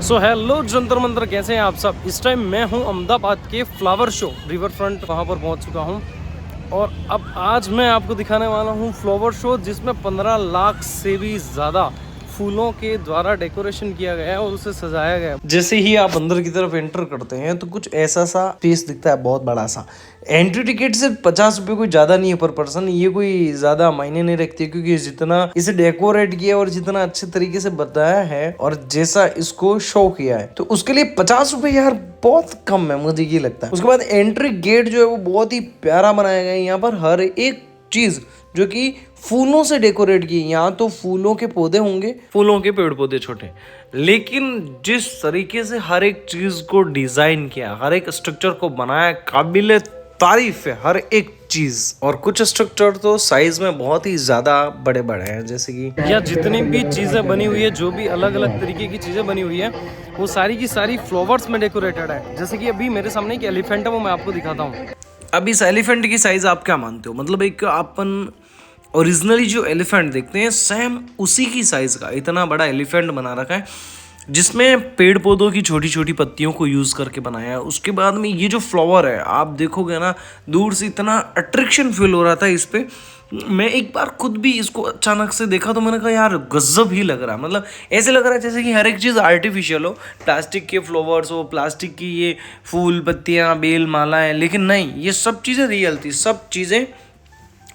So hello Jantar Mantar, कैसे हैं आप सब। इस टाइम मैं हूं अहमदाबाद के फ्लावर शो रिवर फ्रंट, वहां पर पहुंच चुका हूं। और अब आज मैं आपको दिखाने वाला हूं फ्लावर शो, जिसमें 15 लाख से भी ज़्यादा फूलों के द्वारा डेकोरेशन किया गया है और उसे सजाया गया है। जैसे ही आप अंदर की तरफ एंटर करते हैं तो कुछ ऐसा सा स्पेस दिखता है, बहुत बड़ा सा। एंट्री टिकट से 50 रुपये कोई ज़्यादा नहीं है पर पर्सन। ये कोई ज़्यादा मायने नहीं रखती, क्योंकि जितना इसे डेकोरेट किया और जितना अच्छे तरीके से बताया है और जैसा इसको शो किया है, तो उसके लिए 50 रुपये यार बहुत कम है, मुझे ये लगता है। उसके बाद एंट्री गेट जो है वो बहुत ही प्यारा बनाया गया है। यहाँ पर हर एक चीज जो कि फूलों से डेकोरेट की, यहाँ तो फूलों के पौधे होंगे, फूलों के पेड़ पौधे छोटे, लेकिन जिस तरीके से हर एक चीज को डिजाइन किया, हर एक स्ट्रक्चर को बनाया, काबिले तारीफ है हर एक चीज। और कुछ स्ट्रक्चर तो साइज में बहुत ही ज्यादा बड़े बड़े हैं, जैसे कि या जितनी भी चीजें बनी हुई है, जो भी अलग अलग तरीके की चीजें बनी हुई है, वो सारी की सारी फ्लावर्स में डेकोरेटेड है। जैसे कि अभी मेरे सामने एक एलिफेंट है, वो मैं आपको दिखाता हूँ। अब इस एलिफेंट की साइज आप क्या मानते हो? मतलब एक अपन ओरिजिनली जो एलिफेंट देखते हैं, सेम उसी की साइज का इतना बड़ा एलिफेंट बना रखा है, जिसमें पेड़ पौधों की छोटी छोटी पत्तियों को यूज करके बनाया है। उसके बाद में ये जो फ्लावर है, आप देखोगे ना, दूर से इतना अट्रैक्शन फील हो रहा था इस पे। मैं एक बार खुद भी इसको अचानक से देखा तो मैंने कहा यार गजब ही लग रहा है। मतलब ऐसे लग रहा है जैसे कि हर एक चीज़ आर्टिफिशियल हो, प्लास्टिक के फ्लावर्स हो, प्लास्टिक की ये फूल पत्तियाँ बेल मालाएं, लेकिन नहीं, ये सब चीज़ें रियल थी, सब चीज़ें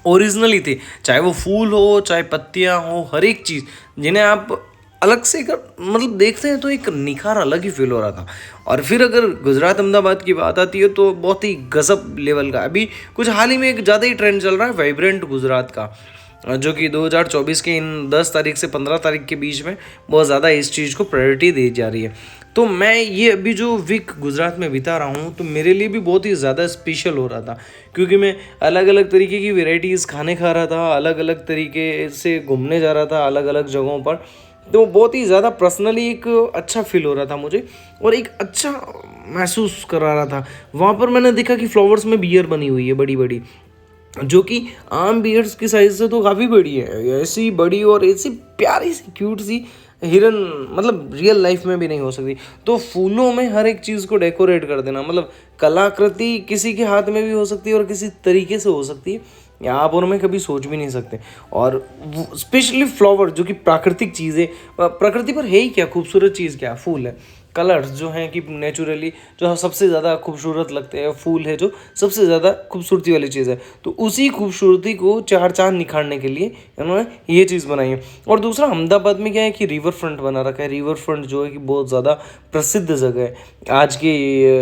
ओरिजिनली थी। चाहे वो फूल हो, चाहे पत्तियाँ हो, हर एक चीज़ जिन्हें आप अलग से मतलब देखते हैं तो एक निखार अलग ही फील हो रहा था। और फिर अगर गुजरात अहमदाबाद की बात आती है तो बहुत ही गजब लेवल का, अभी कुछ हाल ही में एक ज़्यादा ही ट्रेंड चल रहा है वाइब्रेंट गुजरात का, जो कि 2024 के इन 10 तारीख से 15 तारीख के बीच में बहुत ज़्यादा इस चीज़ को प्रायोरिटी दी जा रही है। तो मैं ये अभी जो वीक गुजरात में बिता रहा हूँ, तो मेरे लिए भी बहुत ही ज़्यादा स्पेशल हो रहा था, क्योंकि मैं अलग अलग तरीके की वेराइटीज़ खाने खा रहा था, अलग अलग तरीके से घूमने जा रहा था अलग अलग जगहों पर। तो बहुत ही ज़्यादा पर्सनली एक अच्छा फील हो रहा था मुझे, और एक अच्छा महसूस करा रहा था। वहाँ पर मैंने देखा कि फ्लावर्स में बियर बनी हुई है बड़ी बड़ी, जो कि आम बियर्स की साइज से तो काफ़ी बड़ी है। ऐसी बड़ी और ऐसी प्यारी सी क्यूट सी हिरन मतलब रियल लाइफ में भी नहीं हो सकती। तो फूलों में हर एक चीज़ को डेकोरेट कर देना, मतलब कलाकृति किसी के हाथ में भी हो सकती है और किसी तरीके से हो सकती है, या आप और मैं कभी सोच भी नहीं सकते। और स्पेशली फ्लावर जो कि प्राकृतिक चीज़ है, प्रकृति पर है ही क्या खूबसूरत चीज़, क्या फूल है। कलर्स जो हैं कि नेचुरली जो सबसे ज़्यादा खूबसूरत लगते हैं, फूल है जो सबसे ज़्यादा खूबसूरती वाली चीज़ है, तो उसी खूबसूरती को चार चांद निखारने के लिए इन्होंने ये चीज़ बनाई है। और दूसरा, अहमदाबाद में क्या है कि रिवर फ्रंट बना रखा है। रिवर फ्रंट जो है कि बहुत ज़्यादा प्रसिद्ध जगह है आज के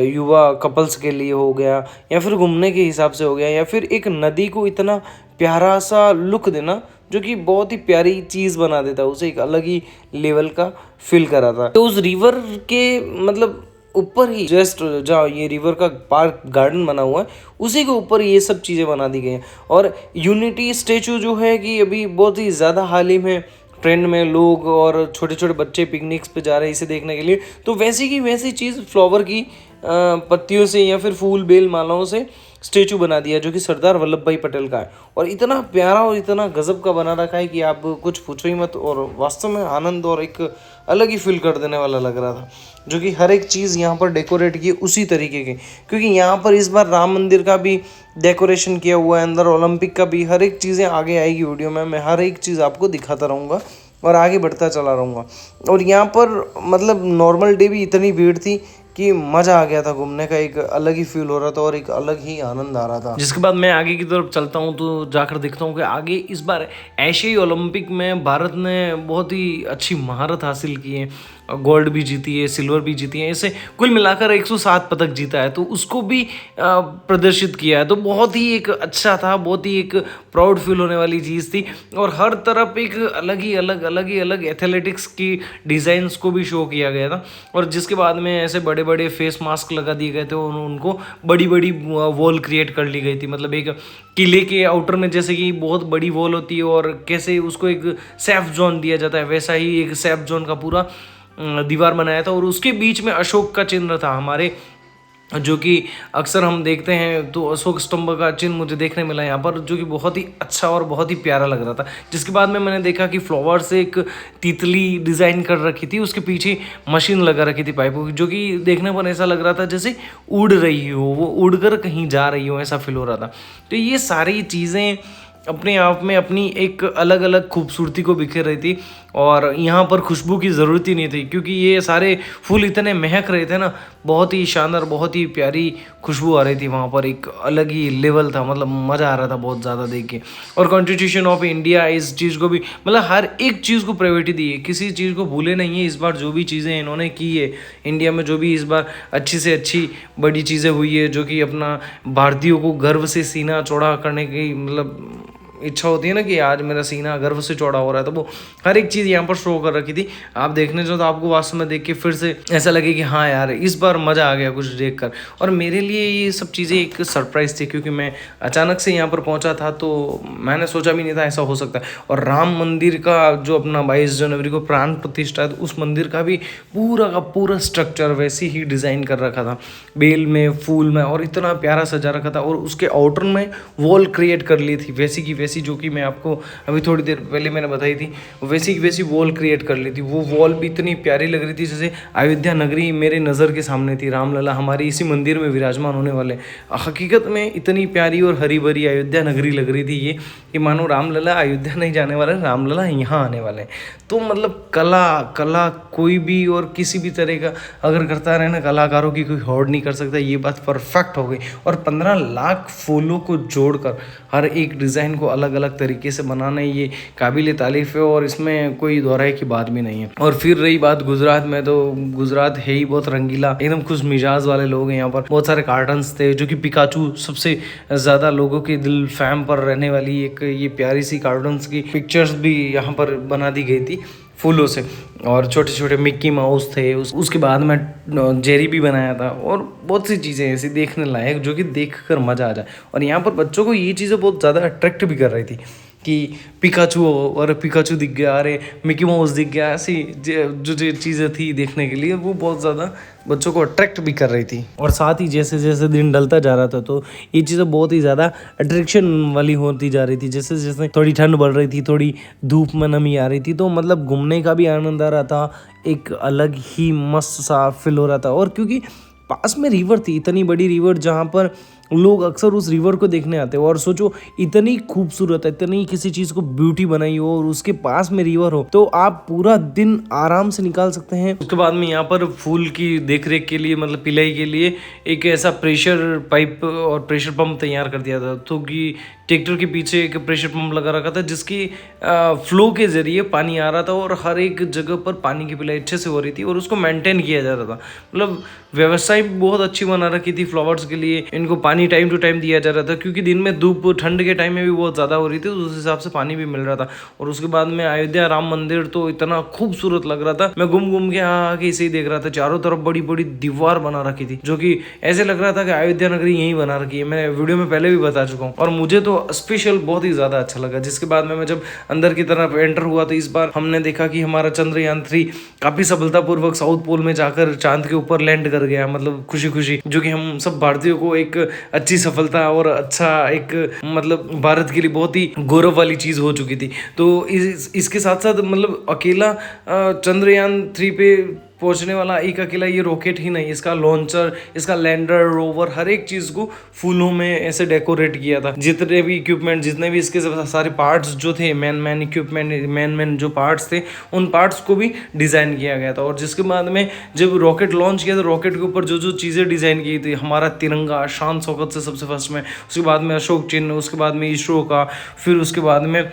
युवा कपल्स के लिए हो गया, या फिर घूमने के हिसाब से हो गया, या फिर एक नदी को इतना प्यारा सा लुक देना जो कि बहुत ही प्यारी चीज़ बना देता है, उसे एक अलग ही लेवल का फील कराता है। तो उस रिवर के मतलब ऊपर ही जस्ट जहाँ ये रिवर का पार्क गार्डन बना हुआ है, उसी के ऊपर ये सब चीज़ें बना दी गई हैं। और यूनिटी स्टेचू जो है कि अभी बहुत ही ज़्यादा हाल ही में ट्रेंड में लोग और छोटे छोटे बच्चे पिकनिक्स पे जा रहे हैं इसे देखने के लिए, तो वैसी की वैसी चीज़ फ्लावर की पत्तियों से या फिर फूल बेल मालाओं से स्टेचू बना दिया, जो कि सरदार वल्लभ भाई पटेल का है। और इतना प्यारा और इतना गजब का बना रखा है कि आप कुछ पूछो ही मत, और वास्तव में आनंद और एक अलग ही फील कर देने वाला लग रहा था। जो कि हर एक चीज़ यहाँ पर डेकोरेट की उसी तरीके की, क्योंकि यहाँ पर इस बार राम मंदिर का भी डेकोरेशन किया हुआ है, अंदर ओलंपिक का भी, हर एक चीज़ें आगे आएगी वीडियो में, मैं हर एक चीज़ आपको दिखाता रहूँगा और आगे बढ़ता चला रहूँगा। और यहाँ पर मतलब नॉर्मल डे भी इतनी भीड़ थी कि मज़ा आ गया था घूमने का, एक अलग ही फील हो रहा था और एक अलग ही आनंद आ रहा था। जिसके बाद मैं आगे की तरफ चलता हूँ तो जाकर देखता हूँ कि आगे इस बार एशियाई ओलंपिक में भारत ने बहुत ही अच्छी महारत हासिल की है, गोल्ड भी जीती है, सिल्वर भी जीती है, ऐसे कुल मिलाकर 107 पदक जीता है, तो उसको भी प्रदर्शित किया है। तो बहुत ही एक अच्छा था, बहुत ही एक प्राउड फील होने वाली चीज़ थी। और हर तरफ एक अलग ही एथलेटिक्स की डिज़ाइंस को भी शो किया गया था। और जिसके बाद में ऐसे बड़े बड़े फेस मास्क लगा दिए गए थे और उनको बड़ी बड़ी वॉल क्रिएट कर ली गई थी। मतलब एक किले के आउटर में जैसे कि बहुत बड़ी वॉल होती है और कैसे उसको एक सेफ जोन दिया जाता है, वैसा ही एक सेफ जोन का पूरा दीवार बनाया था। और उसके बीच में अशोक का चिन्ह था, हमारे जो कि अक्सर हम देखते हैं। तो अशोक स्तंभ का चिन्ह मुझे देखने मिला यहाँ पर, जो कि बहुत ही अच्छा और बहुत ही प्यारा लग रहा था। जिसके बाद में मैंने देखा कि फ्लावर से एक तितली डिज़ाइन कर रखी थी, उसके पीछे मशीन लगा रखी थी पाइपों की, जो कि देखने पर ऐसा लग रहा था जैसे उड़ रही हो, वो उड़कर कहीं जा रही हो, ऐसा फील हो रहा था। तो ये सारी चीज़ें अपने आप में अपनी एक अलग अलग खूबसूरती को बिखेर रही थी। और यहाँ पर खुशबू की ज़रूरत ही नहीं थी, क्योंकि ये सारे फूल इतने महक रहे थे ना, बहुत ही शानदार, बहुत ही प्यारी खुशबू आ रही थी वहाँ पर। एक अलग ही लेवल था, मतलब मज़ा आ रहा था बहुत ज़्यादा देख के। और कॉन्स्टिट्यूशन ऑफ इंडिया इस चीज़ को भी, मतलब हर एक चीज़ को प्रायोरिटी दी है, किसी चीज़ को भूले नहीं है। इस बार जो भी चीज़ें इन्होंने की है इंडिया में, जो भी इस बार अच्छी से अच्छी बड़ी चीज़ें हुई है, जो कि अपना भारतीयों को गर्व से सीना चौड़ा करने की मतलब इच्छा होती है ना, कि आज मेरा सीना गर्व से चौड़ा हो रहा है, तो वो हर एक चीज़ यहाँ पर शो कर रखी थी। आप देखने जो, तो आपको वास्तव में देख के फिर से ऐसा लगे कि हाँ यार, इस बार मज़ा आ गया कुछ देखकर। और मेरे लिए ये सब चीज़ें एक सरप्राइज़ थी, क्योंकि मैं अचानक से यहाँ पर पहुँचा था, तो मैंने सोचा भी नहीं था ऐसा हो सकता है। और राम मंदिर का जो अपना 22 जनवरी को प्राण प्रतिष्ठा है, उस मंदिर का भी पूरा का पूरा स्ट्रक्चर वैसे ही डिज़ाइन कर रखा था, बेल में, फूल में, और इतना प्यारा सजा रखा था। और उसके आउटर में वॉल क्रिएट कर ली थी वैसी की वैसी, जो कि मैं आपको अभी थोड़ी देर पहले मैंने बताई थी, वैसी की वैसी वॉल क्रिएट कर ली थी। वो वॉल भी इतनी प्यारी लग रही थी, जैसे अयोध्या नगरी मेरे नज़र के सामने थी। रामलला हमारी इसी मंदिर में विराजमान होने वाले। हकीकत में इतनी प्यारी और हरी भरी अयोध्या नगरी लग रही थी ये, कि मानो रामलला अयोध्या नहीं जाने वाले, रामलला यहाँ आने वाले। तो मतलब कला कोई भी और किसी भी तरह का अगर करता रहे ना, कलाकारों की कोई होड़ नहीं कर सकता। ये बात परफेक्ट हो गई। और 15 लाख फूलों को जोड़कर हर एक डिज़ाइन को अलग अलग तरीके से बनाना, ये काबिल तारीफ़ है, और इसमें कोई दोहराए की बात भी नहीं है। और फिर रही बात गुजरात में, तो गुजरात है ही बहुत रंगीला, एकदम खुश मिजाज वाले लोग हैं यहाँ पर। बहुत सारे कार्टन्स थे, जो कि पिकाचू सबसे ज़्यादा लोगों के दिल फैम पर रहने वाली एक ये प्यारी सी कार्टन्स की पिक्चर्स भी यहाँ पर बना दी गई थी फूलों से। और छोटे छोटे मिक्की माउस थे, उसके बाद में जेरी भी बनाया था, और बहुत सी चीज़ें ऐसी देखने लायक, जो कि देख कर मज़ा आ जाए। और यहाँ पर बच्चों को ये चीज़ें बहुत ज़्यादा अट्रैक्ट भी कर रही थी, कि पिकाचू और पिकाचू दिख गया, अरे मिकी माउस दिख गया, ऐसी जो चीज़ें थी देखने के लिए, वो बहुत ज़्यादा बच्चों को अट्रैक्ट भी कर रही थी। और साथ ही जैसे जैसे दिन ढलता जा रहा था, तो ये चीज़ें बहुत ही ज़्यादा अट्रैक्शन वाली होती जा रही थी। जैसे जैसे थोड़ी ठंड बढ़ रही थी, थोड़ी धूप में नमी आ रही थी, तो मतलब घूमने का भी आनंद आ रहा था, एक अलग ही मस्त सा फील हो रहा था। और क्योंकि पास में रिवर थी, इतनी बड़ी रिवर, जहाँ पर लोग अक्सर उस रिवर को देखने आते हैं। और सोचो, इतनी खूबसूरत, इतनी किसी चीज़ को ब्यूटी बनाई हो, और उसके पास में रिवर हो, तो आप पूरा दिन आराम से निकाल सकते हैं। उसके बाद में यहाँ पर फूल की देखरेख के लिए, मतलब पिलाई के लिए, एक ऐसा प्रेशर पाइप और प्रेशर पंप तैयार कर दिया था। तो कि ट्रैक्टर के पीछे एक प्रेशर पंप लगा रखा था, जिसकी फ्लो के जरिए पानी आ रहा था, और हर एक जगह पर पानी की पिलाई अच्छे से हो रही थी, और उसको मेंटेन किया जा रहा था। मतलब व्यवस्था भी बहुत अच्छी बना रखी थी फ्लावर्स के लिए। इनको पानी टाइम टू टाइम दिया जा रहा था, क्योंकि दिन में धूप ठंड के टाइम में भी बहुत ज़्यादा हो रही थी, तो उस हिसाब से पानी भी मिल रहा था। और उसके बाद में अयोध्या राम मंदिर तो इतना खूबसूरत लग रहा था, मैं घूम घूम के आके इसे ही देख रहा था। चारों तरफ बड़ी बड़ी दीवार बना रखी थी, जो कि ऐसे लग रहा था कि अयोध्या नगरी यहीं बना रखी है। मैं वीडियो में पहले भी बता चुका हूँ, और मुझे तो स्पेशल बहुत ही ज़्यादा अच्छा लगा। जिसके बाद में मैं जब अंदर की तरफ एंटर हुआ, तो इस बार हमने देखा कि हमारा चंद्रयान 3 काफ़ी सफलतापूर्वक साउथ पोल में जाकर चांद के ऊपर लैंड कर गया, मतलब खुशी खुशी, जो कि हम सब भारतीयों को एक अच्छी सफलता और अच्छा एक, मतलब भारत के लिए बहुत ही गौरव वाली चीज़ हो चुकी थी। तो इसके साथ साथ मतलब अकेला चंद्रयान 3 पे पहुंचने वाला एक अकेला ये रॉकेट ही नहीं, इसका लॉन्चर, इसका लैंडर, रोवर, हर एक चीज़ को फूलों में ऐसे डेकोरेट किया था। जितने भी इक्विपमेंट, जितने भी इसके सारे पार्ट्स जो थे, मैन इक्विपमेंट, मैन जो पार्ट्स थे, उन पार्ट्स को भी डिज़ाइन किया गया था। और जिसके बाद में जब रॉकेट लॉन्च किया, तो रॉकेट के ऊपर जो जो चीज़ें डिज़ाइन की थी, हमारा तिरंगा शान शौकत से सबसे फर्स्ट में, उसके बाद में अशोक चिन्ह, उसके बाद में इसरो का, फिर उसके बाद में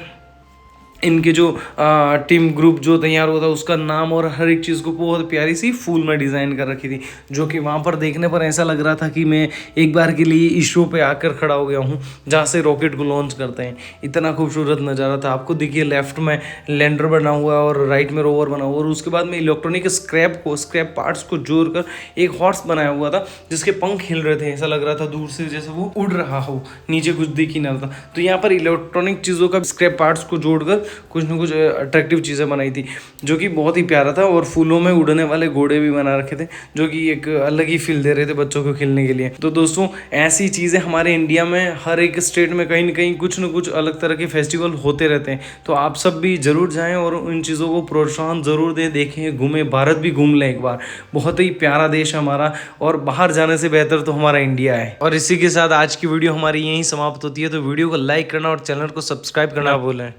इनके जो टीम ग्रुप जो तैयार हुआ था उसका नाम, और हर एक चीज़ को बहुत प्यारी सी फूल में डिज़ाइन कर रखी थी, जो कि वहाँ पर देखने पर ऐसा लग रहा था कि मैं एक बार के लिए इसरो पे आकर खड़ा हो गया हूँ, जहाँ से रॉकेट को लॉन्च करते हैं। इतना खूबसूरत नज़ारा था। आपको देखिए, लेफ्ट में लैंडर बना हुआ है और राइट में रोवर बना हुआ है, और उसके बाद में इलेक्ट्रॉनिक स्क्रैप पार्ट्स को जोड़कर एक हॉर्स बनाया हुआ था, जिसके पंख हिल रहे थे। ऐसा लग रहा था दूर से जैसे वो उड़ रहा हो, नीचे कुछ दिख ही ना था। तो यहाँ पर इलेक्ट्रॉनिक चीज़ों का स्क्रैप पार्ट्स को जोड़कर कुछ ना कुछ अट्रैक्टिव चीज़ें बनाई थी, जो कि बहुत ही प्यारा था। और फूलों में उड़ने वाले घोड़े भी बना रखे थे, जो कि एक अलग ही फील दे रहे थे बच्चों को खेलने के लिए। तो दोस्तों ऐसी चीज़ें हमारे इंडिया में हर एक स्टेट में कहीं ना कहीं कुछ न कुछ अलग तरह के फेस्टिवल होते रहते हैं। तो आप सब भी जरूर जाएं और उन चीज़ों को प्रोत्साहन जरूर दें, देखें, घूमें, भारत भी घूम लें एक बार। बहुत ही प्यारा देश है हमारा, और बाहर जाने से बेहतर तो हमारा इंडिया है। और इसी के साथ आज की वीडियो हमारी यहीं समाप्त होती है। तो वीडियो को लाइक करना और चैनल को सब्सक्राइब करना ना भूलें।